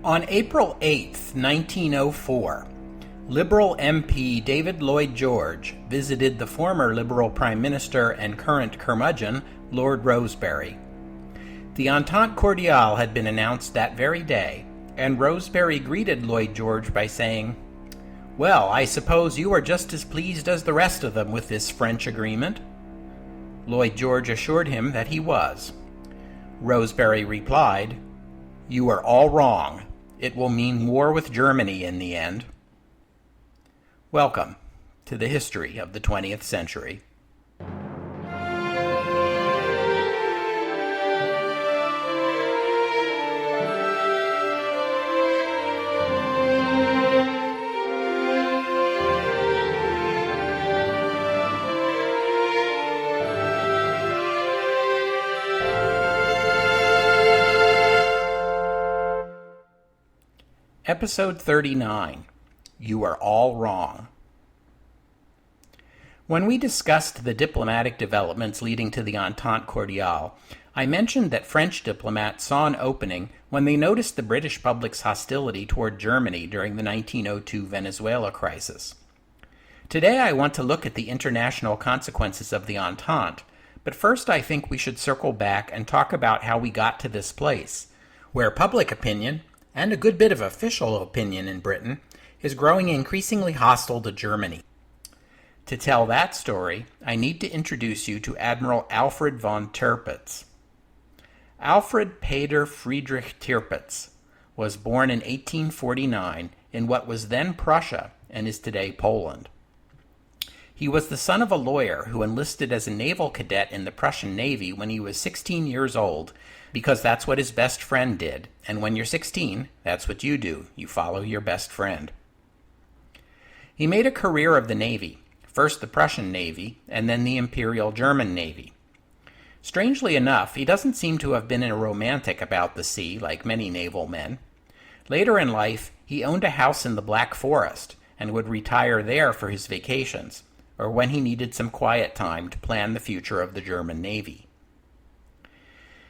On April 8, 1904, Liberal MP David Lloyd George visited the former Liberal Prime Minister and current curmudgeon, Lord Rosebery. The Entente Cordiale had been announced that very day, and Rosebery greeted Lloyd George by saying, "Well, I suppose you are just as pleased as the rest of them with this French agreement?" Lloyd George assured him that he was. Rosebery replied, "You are all wrong. It will mean war with Germany in the end." Welcome to the history of the 20th century. Episode 39. You are all wrong. When we discussed the diplomatic developments leading to the Entente Cordiale, I mentioned that French diplomats saw an opening when they noticed the British public's hostility toward Germany during the 1902 Venezuela crisis. Today I want to look at the international consequences of the Entente, but first I think we should circle back and talk about how we got to this place, where public opinion, and a good bit of official opinion in Britain, is growing increasingly hostile to Germany. To tell that story, I need to introduce you to Admiral Alfred von Tirpitz. Alfred Peter Friedrich Tirpitz was born in 1849 in what was then Prussia and is today Poland. He was the son of a lawyer who enlisted as a naval cadet in the Prussian Navy when he was 16 years old, because that's what his best friend did, and when you're 16, that's what you do. You follow your best friend. He made a career of the Navy, first the Prussian Navy, and then the Imperial German Navy. Strangely enough, he doesn't seem to have been a romantic about the sea like many naval men. Later in life, he owned a house in the Black Forest and would retire there for his vacations, or when he needed some quiet time to plan the future of the German Navy.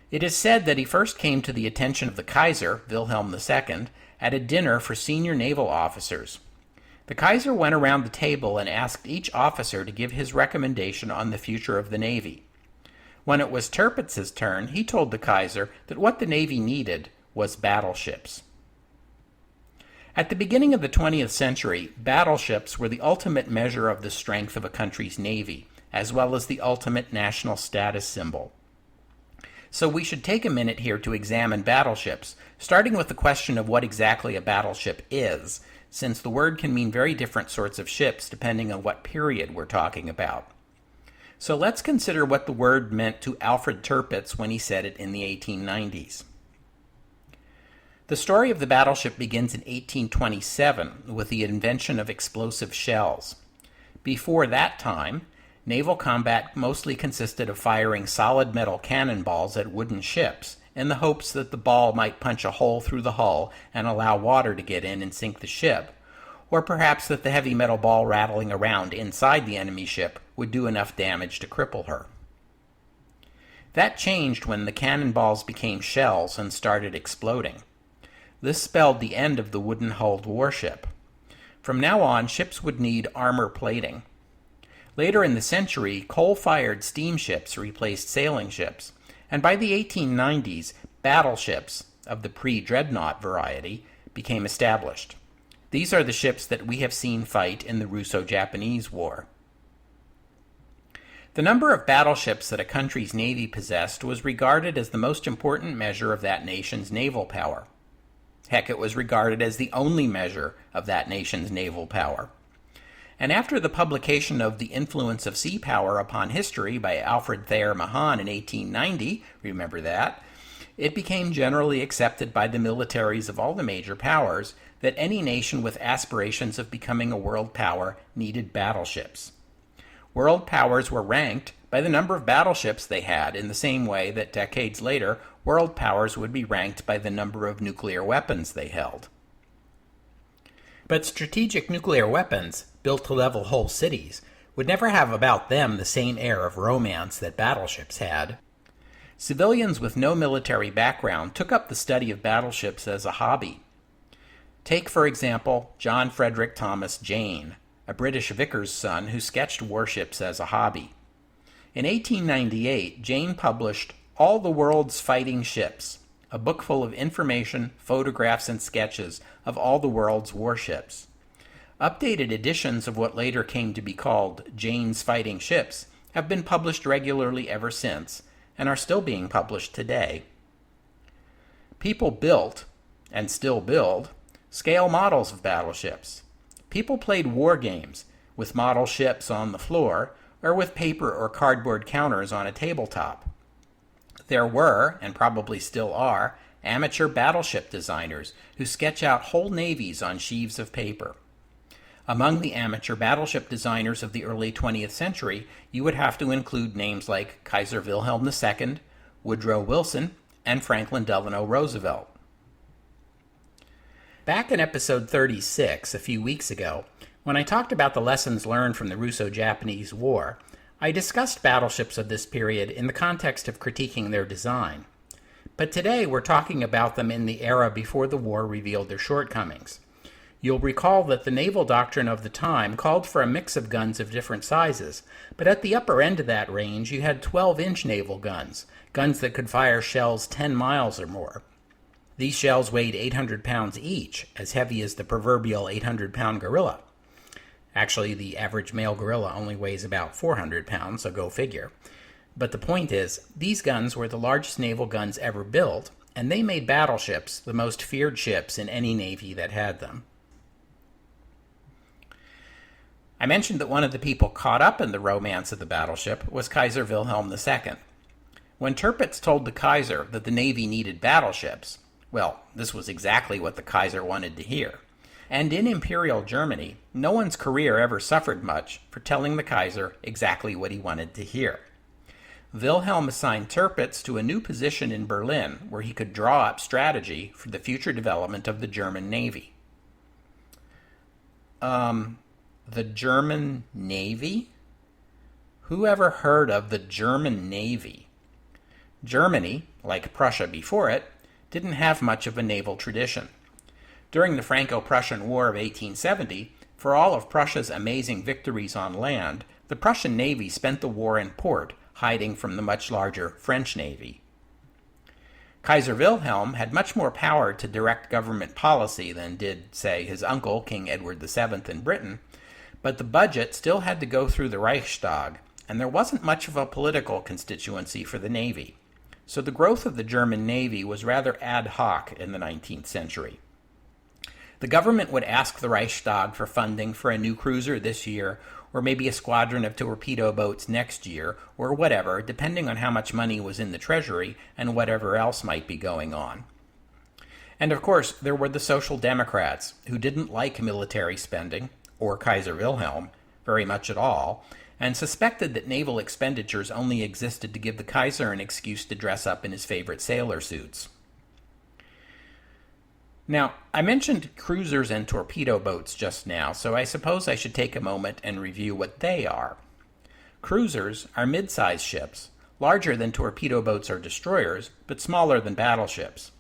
It is said that he first came to the attention of the Kaiser, Wilhelm II, at a dinner for senior naval officers. The Kaiser went around the table and asked each officer to give his recommendation on the future of the Navy. When it was Tirpitz's turn, he told the Kaiser that what the Navy needed was battleships. At the beginning of the 20th century, battleships were the ultimate measure of the strength of a country's navy, as well as the ultimate national status symbol. So we should take a minute here to examine battleships, starting with the question of what exactly a battleship is, since the word can mean very different sorts of ships depending on what period we're talking about. So let's consider what the word meant to Alfred Tirpitz when he said it in the 1890s. The story of the battleship begins in 1827 with the invention of explosive shells. Before that time, naval combat mostly consisted of firing solid metal cannonballs at wooden ships in the hopes that the ball might punch a hole through the hull and allow water to get in and sink the ship, or perhaps that the heavy metal ball rattling around inside the enemy ship would do enough damage to cripple her. That changed when the cannonballs became shells and started exploding. This spelled the end of the wooden-hulled warship. From now on, ships would need armor plating. Later in the century, coal-fired steamships replaced sailing ships, and by the 1890s, battleships of the pre-dreadnought variety became established. These are the ships that we have seen fight in the Russo-Japanese War. The number of battleships that a country's navy possessed was regarded as the most important measure of that nation's naval power. Heck, it was regarded as the only measure of that nation's naval power. And after the publication of The Influence of Sea Power Upon History by Alfred Thayer Mahan in 1890, remember that, it became generally accepted by the militaries of all the major powers that any nation with aspirations of becoming a world power needed battleships. World powers were ranked by the number of battleships they had, in the same way that decades later, world powers would be ranked by the number of nuclear weapons they held. But strategic nuclear weapons, built to level whole cities, would never have about them the same air of romance that battleships had. Civilians with no military background took up the study of battleships as a hobby. Take, for example, John Frederick Thomas Jane, a British vicar's son who sketched warships as a hobby. In 1898, Jane published All the World's Fighting Ships, a book full of information, photographs, and sketches of all the world's warships. Updated editions of what later came to be called Jane's Fighting Ships have been published regularly ever since, and are still being published today. People built, and still build, scale models of battleships. People played war games with model ships on the floor or with paper or cardboard counters on a tabletop. There were, and probably still are, amateur battleship designers who sketch out whole navies on sheaves of paper. Among the amateur battleship designers of the early 20th century, you would have to include names like Kaiser Wilhelm II, Woodrow Wilson, and Franklin Delano Roosevelt. Back in episode 36, a few weeks ago, when I talked about the lessons learned from the Russo-Japanese War, I discussed battleships of this period in the context of critiquing their design. But today we're talking about them in the era before the war revealed their shortcomings. You'll recall that the naval doctrine of the time called for a mix of guns of different sizes, but at the upper end of that range you had 12-inch naval guns, guns that could fire shells 10 miles or more. These shells weighed 800 pounds each, as heavy as the proverbial 800-pound gorilla. Actually, the average male gorilla only weighs about 400 pounds, so go figure. But the point is, these guns were the largest naval guns ever built, and they made battleships the most feared ships in any navy that had them. I mentioned that one of the people caught up in the romance of the battleship was Kaiser Wilhelm II. When Tirpitz told the Kaiser that the Navy needed battleships, well, this was exactly what the Kaiser wanted to hear. And in Imperial Germany, no one's career ever suffered much for telling the Kaiser exactly what he wanted to hear. Wilhelm assigned Tirpitz to a new position in Berlin where he could draw up strategy for the future development of the German Navy. The German Navy? Who ever heard of the German Navy? Germany, like Prussia before it, didn't have much of a naval tradition. During the Franco-Prussian War of 1870, for all of Prussia's amazing victories on land, the Prussian Navy spent the war in port, hiding from the much larger French Navy. Kaiser Wilhelm had much more power to direct government policy than did, say, his uncle, King Edward VII in Britain, but the budget still had to go through the Reichstag, and there wasn't much of a political constituency for the Navy. So the growth of the German Navy was rather ad hoc in the 19th century. The government would ask the Reichstag for funding for a new cruiser this year, or maybe a squadron of torpedo boats next year, or whatever, depending on how much money was in the treasury and whatever else might be going on. And of course, there were the Social Democrats, who didn't like military spending, or Kaiser Wilhelm, very much at all, and suspected that naval expenditures only existed to give the Kaiser an excuse to dress up in his favorite sailor suits. Now, I mentioned cruisers and torpedo boats just now, so I suppose I should take a moment and review what they are. Cruisers are mid-sized ships, larger than torpedo boats or destroyers, but smaller than battleships.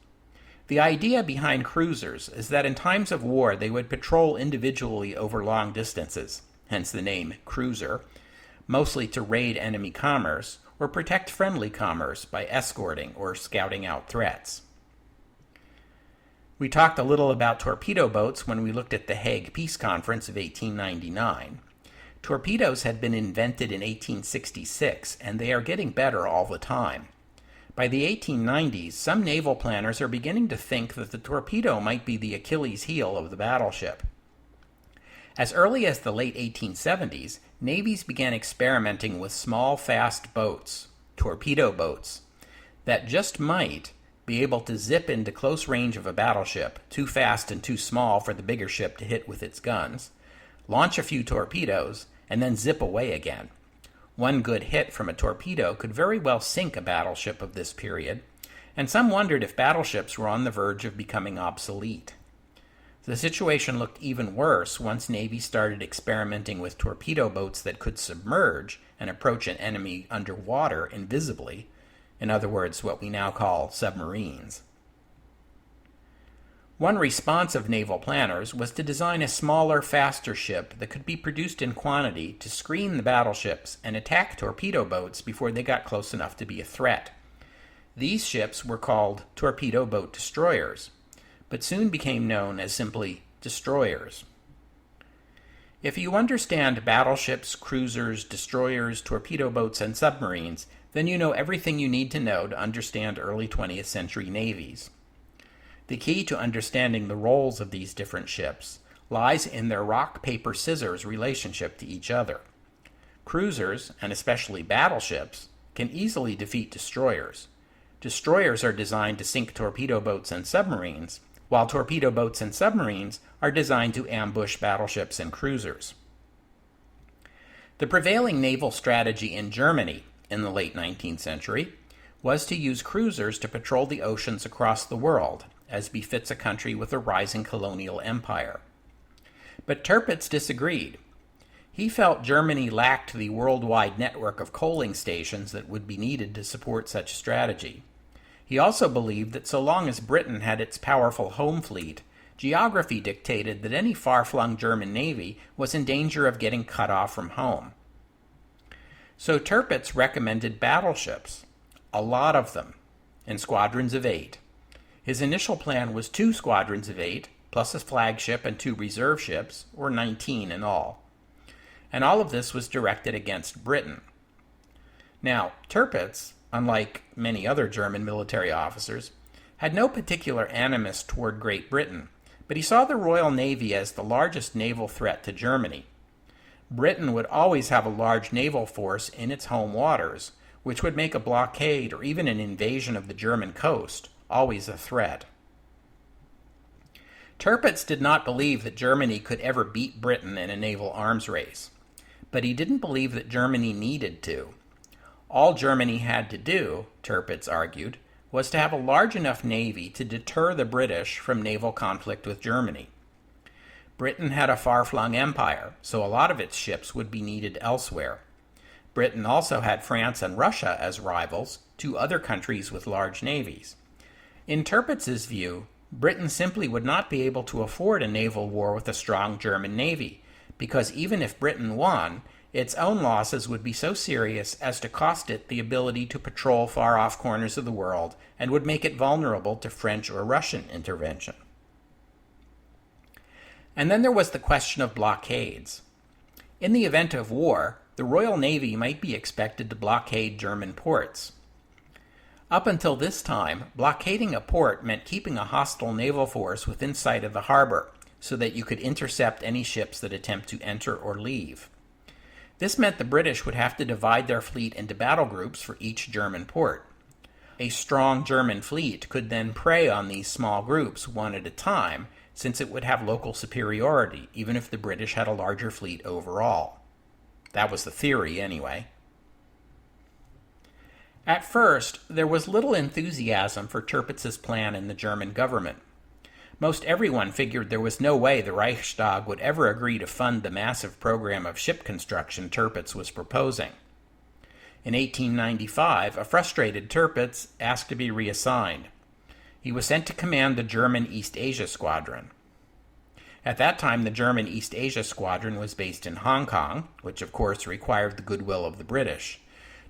The idea behind cruisers is that in times of war they would patrol individually over long distances, hence the name cruiser, mostly to raid enemy commerce or protect friendly commerce by escorting or scouting out threats. We talked a little about torpedo boats when we looked at the Hague Peace Conference of 1899. Torpedoes had been invented in 1866, and they are getting better all the time. By the 1890s, some naval planners are beginning to think that the torpedo might be the Achilles heel of the battleship. As early as the late 1870s, navies began experimenting with small, fast boats, torpedo boats, that just might be able to zip into close range of a battleship, too fast and too small for the bigger ship to hit with its guns, launch a few torpedoes, and then zip away again. One good hit from a torpedo could very well sink a battleship of this period, and some wondered if battleships were on the verge of becoming obsolete. The situation looked even worse once navies started experimenting with torpedo boats that could submerge and approach an enemy underwater invisibly, in other words, what we now call submarines. One response of naval planners was to design a smaller, faster ship that could be produced in quantity to screen the battleships and attack torpedo boats before they got close enough to be a threat. These ships were called torpedo boat destroyers, but soon became known as simply destroyers. If you understand battleships, cruisers, destroyers, torpedo boats, and submarines, then you know everything you need to know to understand early 20th century navies. The key to understanding the roles of these different ships lies in their rock-paper-scissors relationship to each other. Cruisers, and especially battleships, can easily defeat destroyers. Destroyers are designed to sink torpedo boats and submarines, while torpedo boats and submarines are designed to ambush battleships and cruisers. The prevailing naval strategy in Germany in the late 19th century was to use cruisers to patrol the oceans across the world, as befits a country with a rising colonial empire. But Tirpitz disagreed. He felt Germany lacked the worldwide network of coaling stations that would be needed to support such a strategy. He also believed that so long as Britain had its powerful home fleet, geography dictated that any far-flung German navy was in danger of getting cut off from home. So Tirpitz recommended battleships, a lot of them, in squadrons of 8. His initial plan was 2 squadrons of 8, plus a flagship and 2 reserve ships, or 19 in all. And all of this was directed against Britain. Now, Tirpitz, unlike many other German military officers, had no particular animus toward Great Britain, but he saw the Royal Navy as the largest naval threat to Germany. Britain would always have a large naval force in its home waters, which would make a blockade or even an invasion of the German coast always a threat. Tirpitz did not believe that Germany could ever beat Britain in a naval arms race, but he didn't believe that Germany needed to. All Germany had to do, Tirpitz argued, was to have a large enough navy to deter the British from naval conflict with Germany. Britain had a far-flung empire, so a lot of its ships would be needed elsewhere. Britain also had France and Russia as rivals, 2 other countries with large navies. In Tirpitz's view, Britain simply would not be able to afford a naval war with a strong German navy, because even if Britain won, its own losses would be so serious as to cost it the ability to patrol far-off corners of the world and would make it vulnerable to French or Russian intervention. And then there was the question of blockades. In the event of war, the Royal Navy might be expected to blockade German ports. Up until this time, blockading a port meant keeping a hostile naval force within sight of the harbor, so that you could intercept any ships that attempt to enter or leave. This meant the British would have to divide their fleet into battle groups for each German port. A strong German fleet could then prey on these small groups one at a time, since it would have local superiority, even if the British had a larger fleet overall. That was the theory, anyway. At first, there was little enthusiasm for Tirpitz's plan in the German government. Most everyone figured there was no way the Reichstag would ever agree to fund the massive program of ship construction Tirpitz was proposing. In 1895, a frustrated Tirpitz asked to be reassigned. He was sent to command the German East Asia Squadron. At that time, the German East Asia Squadron was based in Hong Kong, which of course required the goodwill of the British.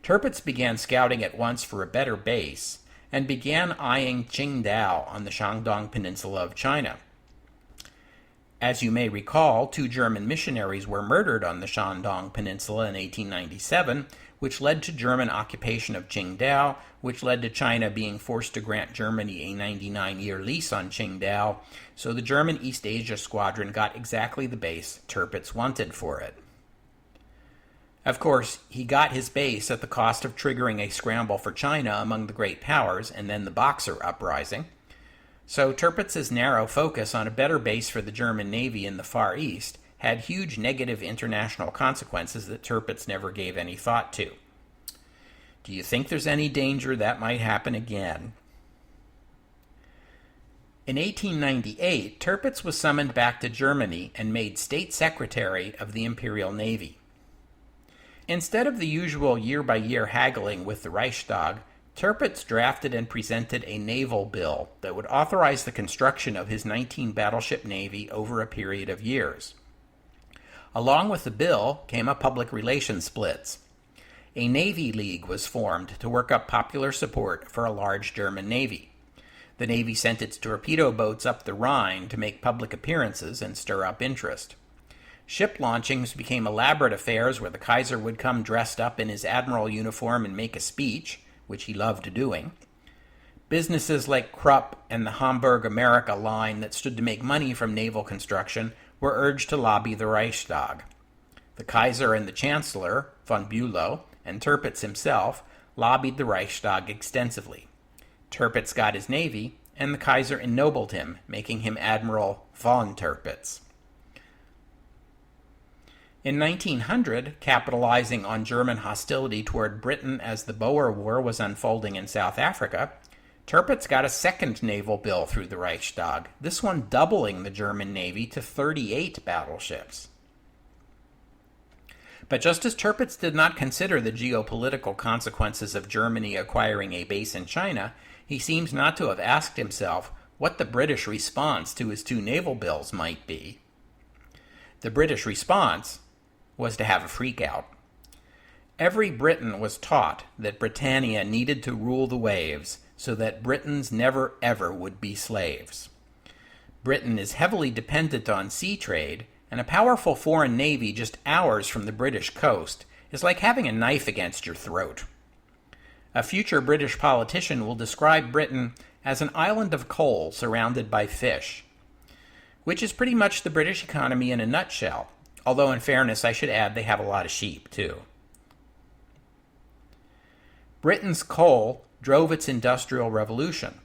Tirpitz began scouting at once for a better base, and began eyeing Qingdao on the Shandong Peninsula of China. As you may recall, 2 German missionaries were murdered on the Shandong Peninsula in 1897, which led to German occupation of Qingdao, which led to China being forced to grant Germany a 99-year lease on Qingdao, so the German East Asia Squadron got exactly the base Tirpitz wanted for it. Of course, he got his base at the cost of triggering a scramble for China among the great powers and then the Boxer Uprising. So Tirpitz's narrow focus on a better base for the German Navy in the Far East had huge negative international consequences that Tirpitz never gave any thought to. Do you think there's any danger that might happen again? In 1898, Tirpitz was summoned back to Germany and made State Secretary of the Imperial Navy. Instead of the usual year-by-year haggling with the Reichstag, Tirpitz drafted and presented a naval bill that would authorize the construction of his 19-battleship navy over a period of years. Along with the bill came a public relations blitz. A Navy League was formed to work up popular support for a large German navy. The Navy sent its torpedo boats up the Rhine to make public appearances and stir up interest. Ship launchings became elaborate affairs where the Kaiser would come dressed up in his admiral uniform and make a speech, which he loved doing. Businesses like Krupp and the Hamburg America line that stood to make money from naval construction were urged to lobby the Reichstag. The Kaiser and the Chancellor, von Bülow, and Tirpitz himself lobbied the Reichstag extensively. Tirpitz got his navy, and the Kaiser ennobled him, making him Admiral von Tirpitz. In 1900, capitalizing on German hostility toward Britain as the Boer War was unfolding in South Africa, Tirpitz got a second naval bill through the Reichstag, this one doubling the German Navy to 38 battleships. But just as Tirpitz did not consider the geopolitical consequences of Germany acquiring a base in China, he seems not to have asked himself what the British response to his two naval bills might be. The British response was to have a freakout. Every Briton was taught that Britannia needed to rule the waves so that Britons never ever would be slaves. Britain is heavily dependent on sea trade, and a powerful foreign navy just hours from the British coast is like having a knife against your throat. A future British politician will describe Britain as an island of coal surrounded by fish, which is pretty much the British economy in a nutshell, although in fairness I should add they have a lot of sheep too. Britain's coal drove its industrial revolution,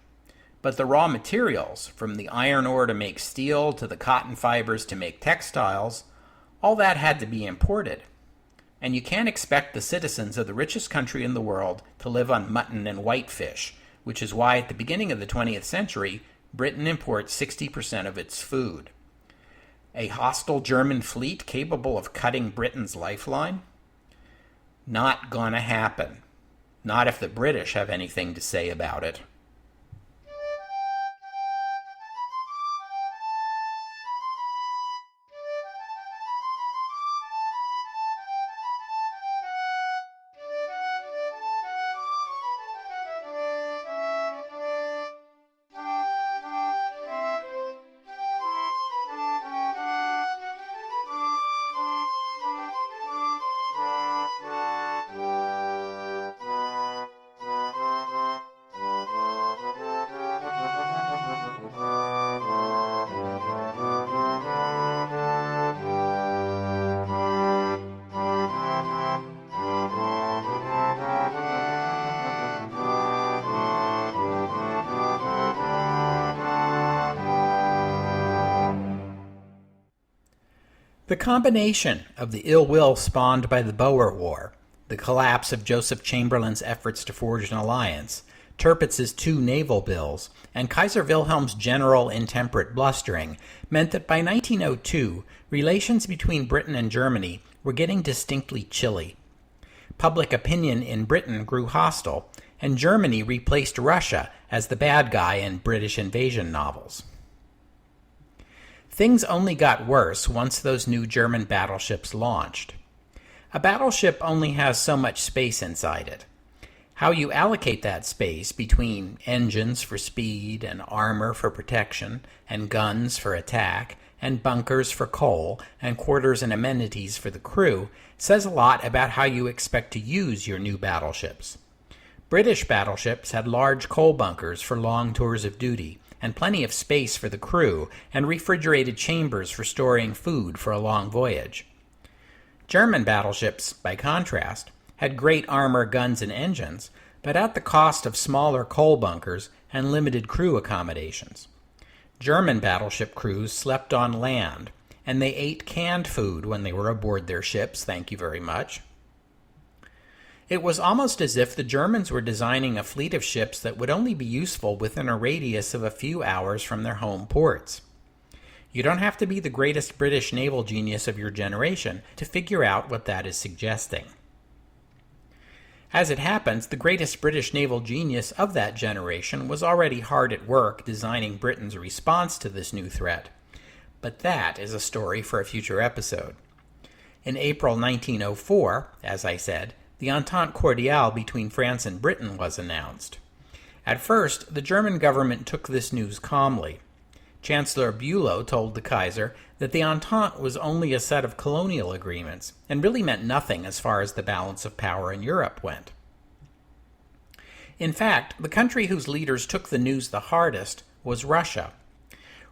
but the raw materials, from the iron ore to make steel to the cotton fibers to make textiles, all that had to be imported. And you can't expect the citizens of the richest country in the world to live on mutton and whitefish, which is why at the beginning of the 20th century, Britain imports 60% of its food. A hostile German fleet capable of cutting Britain's lifeline? Not gonna happen. Not if the British have anything to say about it. The combination of the ill will spawned by the Boer War, the collapse of Joseph Chamberlain's efforts to forge an alliance, Tirpitz's two naval bills, and Kaiser Wilhelm's general intemperate blustering meant that by 1902, relations between Britain and Germany were getting distinctly chilly. Public opinion in Britain grew hostile, and Germany replaced Russia as the bad guy in British invasion novels. Things only got worse once those new German battleships launched. A battleship only has so much space inside it. How you allocate that space between engines for speed and armor for protection and guns for attack and bunkers for coal and quarters and amenities for the crew says a lot about how you expect to use your new battleships. British battleships had large coal bunkers for long tours of duty, and plenty of space for the crew, and refrigerated chambers for storing food for a long voyage. German battleships, by contrast, had great armor, guns, and engines, but at the cost of smaller coal bunkers and limited crew accommodations. German battleship crews slept on land, and they ate canned food when they were aboard their ships, thank you very much. It was almost as if the Germans were designing a fleet of ships that would only be useful within a radius of a few hours from their home ports. You don't have to be the greatest British naval genius of your generation to figure out what that is suggesting. As it happens, the greatest British naval genius of that generation was already hard at work designing Britain's response to this new threat. But that is a story for a future episode. In April 1904, as I said, the Entente Cordiale between France and Britain was announced. At first, the German government took this news calmly. Chancellor Bülow told the Kaiser that the Entente was only a set of colonial agreements and really meant nothing as far as the balance of power in Europe went. In fact, the country whose leaders took the news the hardest was Russia.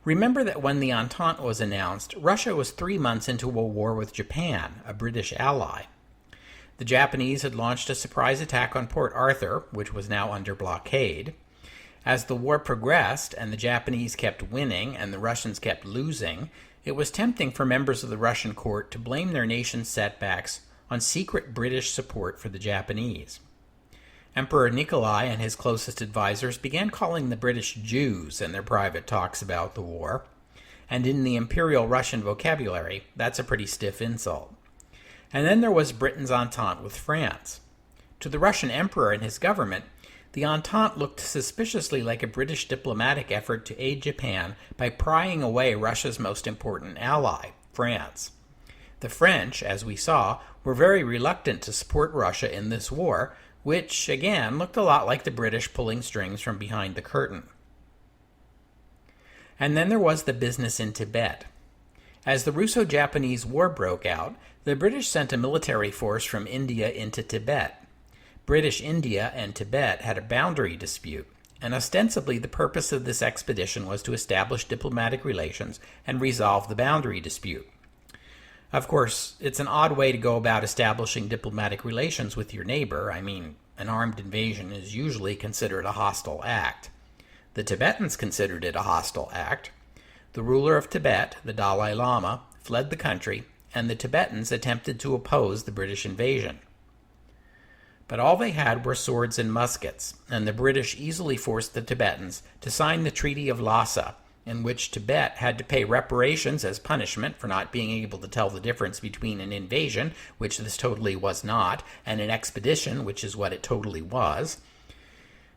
Remember that when the Entente was announced, Russia was 3 months into a war with Japan, a British ally. The Japanese had launched a surprise attack on Port Arthur, which was now under blockade. As the war progressed and the Japanese kept winning and the Russians kept losing, it was tempting for members of the Russian court to blame their nation's setbacks on secret British support for the Japanese. Emperor Nikolai and his closest advisors began calling the British Jews in their private talks about the war, and in the Imperial Russian vocabulary, that's a pretty stiff insult. And then there was Britain's entente with France. To the Russian emperor and his government, the Entente looked suspiciously like a British diplomatic effort to aid Japan by prying away Russia's most important ally, France. The French, as we saw, were very reluctant to support Russia in this war, which, again, looked a lot like the British pulling strings from behind the curtain. And then there was the business in Tibet. As the Russo-Japanese War broke out, the British sent a military force from India into Tibet. British India and Tibet had a boundary dispute, and ostensibly the purpose of this expedition was to establish diplomatic relations and resolve the boundary dispute. Of course, it's an odd way to go about establishing diplomatic relations with your neighbor. I mean, an armed invasion is usually considered a hostile act. The Tibetans considered it a hostile act. The ruler of Tibet, the Dalai Lama, fled the country, and the Tibetans attempted to oppose the British invasion. But all they had were swords and muskets, and the British easily forced the Tibetans to sign the Treaty of Lhasa, in which Tibet had to pay reparations as punishment for not being able to tell the difference between an invasion, which this totally was not, and an expedition, which is what it totally was.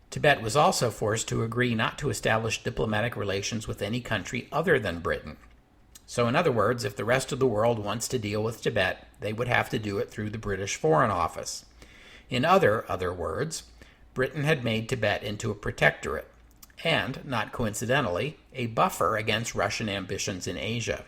Tibet was also forced to agree not to establish diplomatic relations with any country other than Britain. So in other words, if the rest of the world wants to deal with Tibet, they would have to do it through the British Foreign Office. In other words, Britain had made Tibet into a protectorate, and, not coincidentally, a buffer against Russian ambitions in Asia.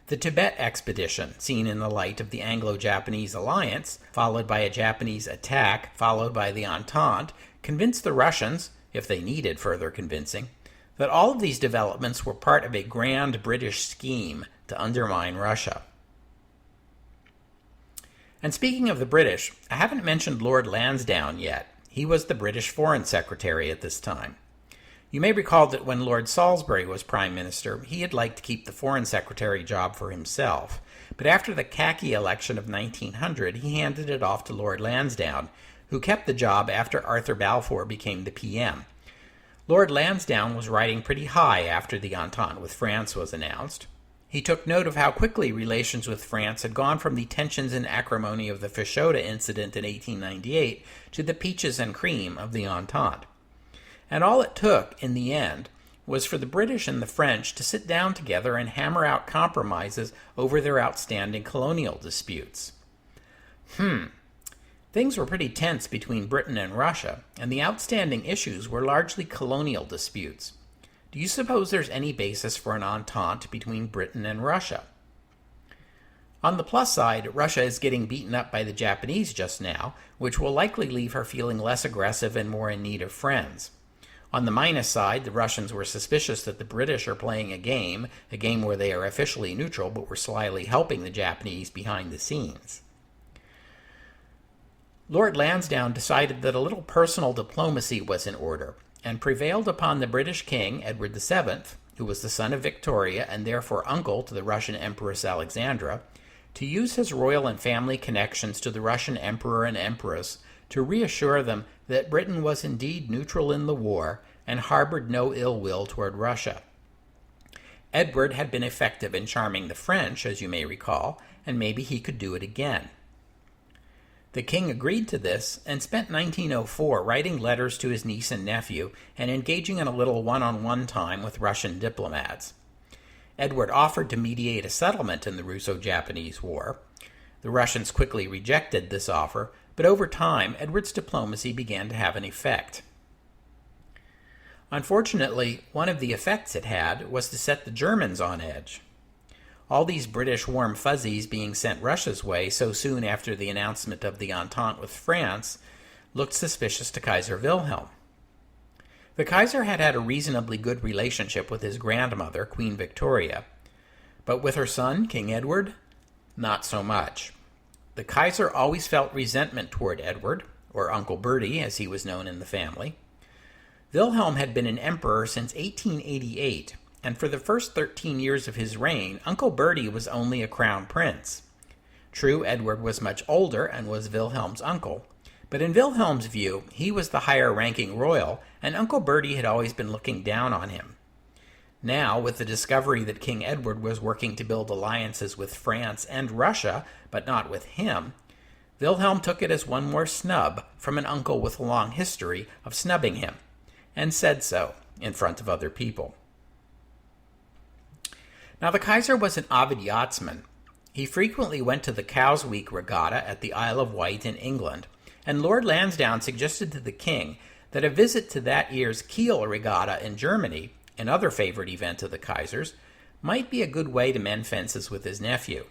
The Tibet expedition, seen in the light of the Anglo-Japanese alliance, followed by a Japanese attack, followed by the Entente, convinced the Russians, if they needed further convincing, that all of these developments were part of a grand British scheme to undermine Russia. And speaking of the British, I haven't mentioned Lord Lansdowne yet. He was the British Foreign Secretary at this time. You may recall that when Lord Salisbury was Prime Minister, he had liked to keep the Foreign Secretary job for himself. But after the khaki election of 1900, he handed it off to Lord Lansdowne, who kept the job after Arthur Balfour became the PM. Lord Lansdowne was riding pretty high after the Entente with France was announced. He took note of how quickly relations with France had gone from the tensions and acrimony of the Fashoda incident in 1898 to the peaches and cream of the Entente. And all it took, in the end, was for the British and the French to sit down together and hammer out compromises over their outstanding colonial disputes. Things were pretty tense between Britain and Russia, and the outstanding issues were largely colonial disputes. Do you suppose there's any basis for an entente between Britain and Russia? On the plus side, Russia is getting beaten up by the Japanese just now, which will likely leave her feeling less aggressive and more in need of friends. On the minus side, the Russians were suspicious that the British are playing a game where they are officially neutral but were slyly helping the Japanese behind the scenes. Lord Lansdowne decided that a little personal diplomacy was in order, and prevailed upon the British King, Edward VII, who was the son of Victoria and therefore uncle to the Russian Empress Alexandra, to use his royal and family connections to the Russian Emperor and Empress to reassure them that Britain was indeed neutral in the war and harbored no ill will toward Russia. Edward had been effective in charming the French, as you may recall, and maybe he could do it again. The king agreed to this and spent 1904 writing letters to his niece and nephew and engaging in a little one-on-one time with Russian diplomats. Edward offered to mediate a settlement in the Russo-Japanese War. The Russians quickly rejected this offer, but over time, Edward's diplomacy began to have an effect. Unfortunately, one of the effects it had was to set the Germans on edge. All these British warm fuzzies being sent Russia's way so soon after the announcement of the Entente with France looked suspicious to Kaiser Wilhelm. The Kaiser had had a reasonably good relationship with his grandmother, Queen Victoria, but with her son, King Edward, not so much. The Kaiser always felt resentment toward Edward, or Uncle Bertie as he was known in the family. Wilhelm had been an emperor since 1888, and for the first 13 years of his reign, Uncle Bertie was only a crown prince. True, Edward was much older and was Wilhelm's uncle, but in Wilhelm's view, he was the higher-ranking royal, and Uncle Bertie had always been looking down on him. Now, with the discovery that King Edward was working to build alliances with France and Russia, but not with him, Wilhelm took it as one more snub from an uncle with a long history of snubbing him, and said so in front of other people. Now, the Kaiser was an avid yachtsman. He frequently went to the Cowes Week regatta at the Isle of Wight in England, and Lord Lansdowne suggested to the king that a visit to that year's Kiel regatta in Germany, another favorite event of the Kaiser's, might be a good way to mend fences with his nephew.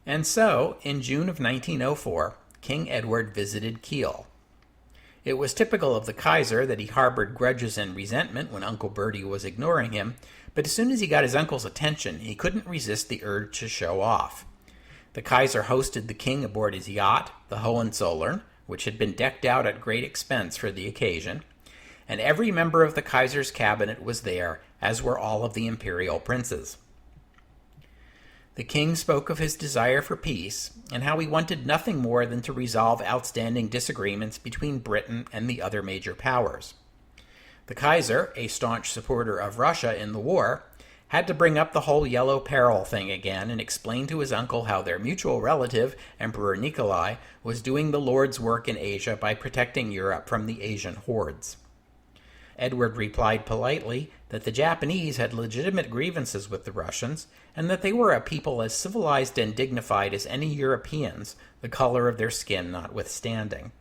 And so, in June of 1904, King Edward visited Kiel. It was typical of the Kaiser that he harbored grudges and resentment when Uncle Bertie was ignoring him, but as soon as he got his uncle's attention, he couldn't resist the urge to show off. The Kaiser hosted the king aboard his yacht, the Hohenzollern, which had been decked out at great expense for the occasion, and every member of the Kaiser's cabinet was there, as were all of the imperial princes. The king spoke of his desire for peace, and how he wanted nothing more than to resolve outstanding disagreements between Britain and the other major powers. The Kaiser, a staunch supporter of Russia in the war, had to bring up the whole yellow peril thing again and explain to his uncle how their mutual relative, Emperor Nikolai, was doing the Lord's work in Asia by protecting Europe from the Asian hordes. Edward replied politely that the Japanese had legitimate grievances with the Russians, and that they were a people as civilized and dignified as any Europeans, the color of their skin notwithstanding.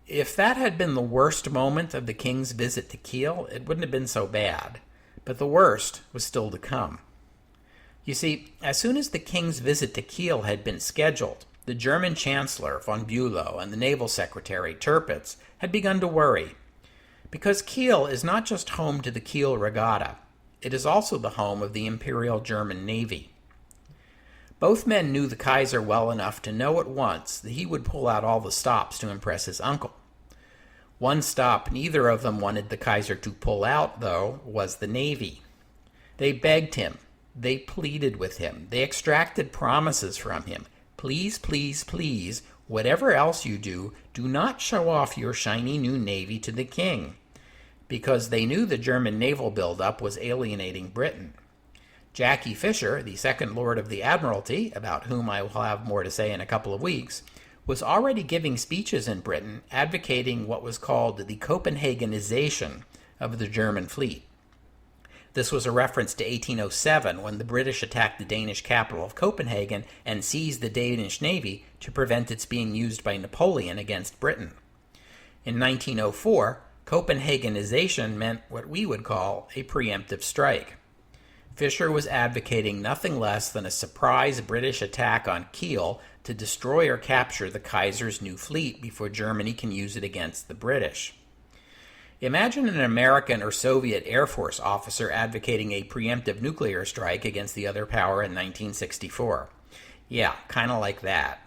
If that had been the worst moment of the king's visit to Kiel, it wouldn't have been so bad, but the worst was still to come. You see, as soon as the king's visit to Kiel had been scheduled, the German Chancellor von Bülow and the Naval Secretary Tirpitz had begun to worry, because Kiel is not just home to the Kiel Regatta, it is also the home of the Imperial German Navy. Both men knew the Kaiser well enough to know at once that he would pull out all the stops to impress his uncle. One stop neither of them wanted the Kaiser to pull out, though, was the Navy. They begged him. They pleaded with him. They extracted promises from him. Please, please, please, whatever else you do, do not show off your shiny new Navy to the king, because they knew the German naval buildup was alienating Britain. Jackie Fisher, the second Lord of the Admiralty, about whom I will have more to say in a couple of weeks, was already giving speeches in Britain advocating what was called the Copenhagenization of the German fleet. This was a reference to 1807, when the British attacked the Danish capital of Copenhagen and seized the Danish navy to prevent its being used by Napoleon against Britain. In 1904, Copenhagenization meant what we would call a preemptive strike. Fisher was advocating nothing less than a surprise British attack on Kiel to destroy or capture the Kaiser's new fleet before Germany can use it against the British. Imagine an American or Soviet Air Force officer advocating a preemptive nuclear strike against the other power in 1964. Yeah, kind of like that.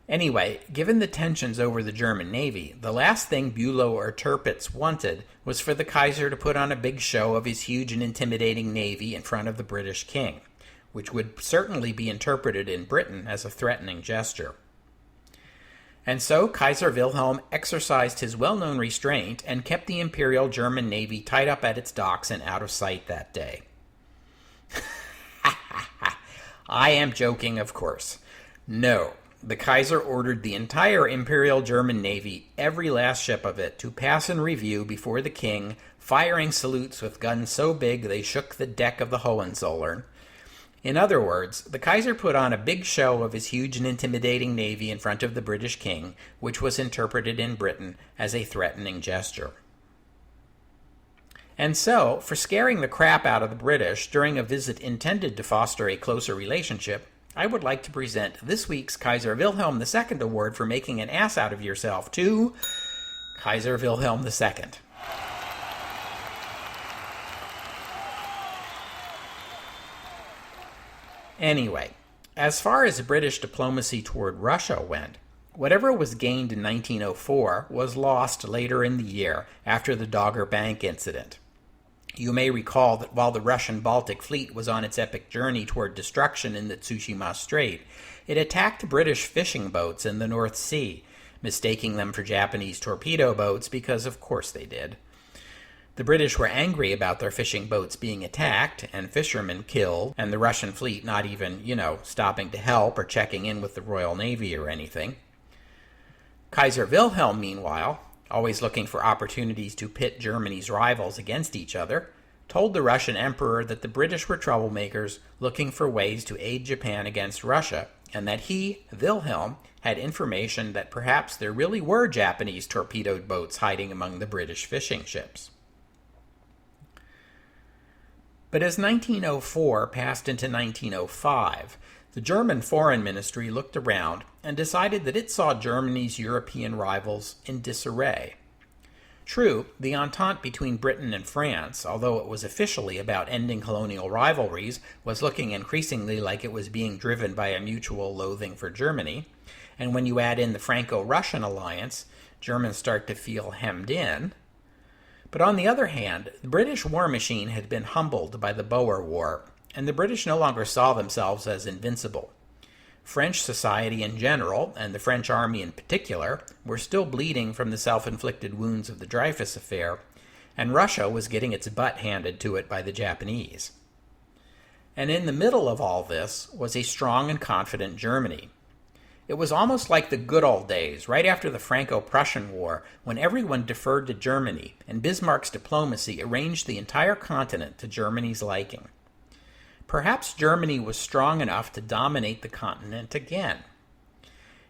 Anyway, given the tensions over the German Navy, the last thing Bülow or Tirpitz wanted was for the Kaiser to put on a big show of his huge and intimidating navy in front of the British king, which would certainly be interpreted in Britain as a threatening gesture. And so Kaiser Wilhelm exercised his well-known restraint and kept the Imperial German Navy tied up at its docks and out of sight that day. I am joking, of course. No, the Kaiser ordered the entire Imperial German Navy, every last ship of it, to pass in review before the king, firing salutes with guns so big they shook the deck of the Hohenzollern. In other words, the Kaiser put on a big show of his huge and intimidating navy in front of the British king, which was interpreted in Britain as a threatening gesture. And so, for scaring the crap out of the British during a visit intended to foster a closer relationship, I would like to present this week's Kaiser Wilhelm II Award for making an ass out of yourself to Kaiser Wilhelm II. Anyway, as far as British diplomacy toward Russia went, whatever was gained in 1904 was lost later in the year after the Dogger Bank incident. You may recall that while the Russian Baltic Fleet was on its epic journey toward destruction in the Tsushima Strait, it attacked British fishing boats in the North Sea, mistaking them for Japanese torpedo boats because of course they did. The British were angry about their fishing boats being attacked and fishermen killed, and the Russian fleet not even, stopping to help or checking in with the Royal Navy or anything. Kaiser Wilhelm, meanwhile, always looking for opportunities to pit Germany's rivals against each other, told the Russian emperor that the British were troublemakers looking for ways to aid Japan against Russia, and that he, Wilhelm, had information that perhaps there really were Japanese torpedoed boats hiding among the British fishing ships. But as 1904 passed into 1905, the German Foreign Ministry looked around and decided that it saw Germany's European rivals in disarray. True, the Entente between Britain and France, although it was officially about ending colonial rivalries, was looking increasingly like it was being driven by a mutual loathing for Germany, and when you add in the Franco-Russian alliance, Germans start to feel hemmed in. But on the other hand, the British war machine had been humbled by the Boer War, and the British no longer saw themselves as invincible. French society in general, and the French army in particular, were still bleeding from the self-inflicted wounds of the Dreyfus affair, and Russia was getting its butt handed to it by the Japanese. And in the middle of all this was a strong and confident Germany. It was almost like the good old days, right after the Franco-Prussian War, when everyone deferred to Germany, and Bismarck's diplomacy arranged the entire continent to Germany's liking. Perhaps Germany was strong enough to dominate the continent again.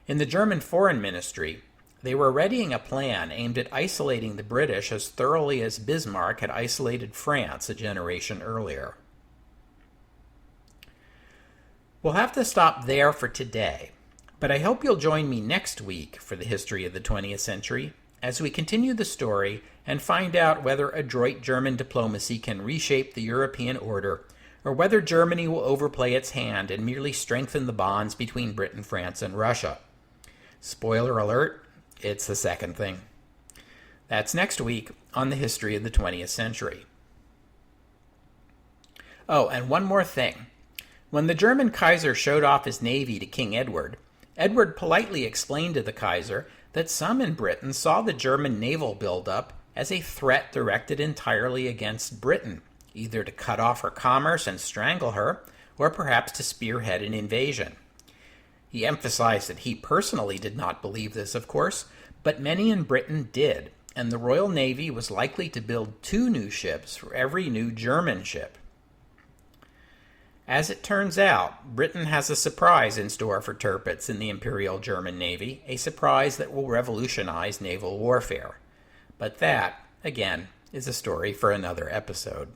In the German Foreign Ministry, they were readying a plan aimed at isolating the British as thoroughly as Bismarck had isolated France a generation earlier. We'll have to stop there for today, but I hope you'll join me next week for the history of the 20th century as we continue the story and find out whether adroit German diplomacy can reshape the European order, or whether Germany will overplay its hand and merely strengthen the bonds between Britain, France, and Russia. Spoiler alert, it's the second thing. That's next week on the history of the 20th century. Oh, and one more thing. When the German Kaiser showed off his navy to King Edward, Edward politely explained to the Kaiser that some in Britain saw the German naval buildup as a threat directed entirely against Britain, either to cut off her commerce and strangle her, or perhaps to spearhead an invasion. He emphasized that he personally did not believe this, of course, but many in Britain did, and the Royal Navy was likely to build 2 new ships for every new German ship. As it turns out, Britain has a surprise in store for Tirpitz in the Imperial German Navy, a surprise that will revolutionize naval warfare. But that, again, is a story for another episode.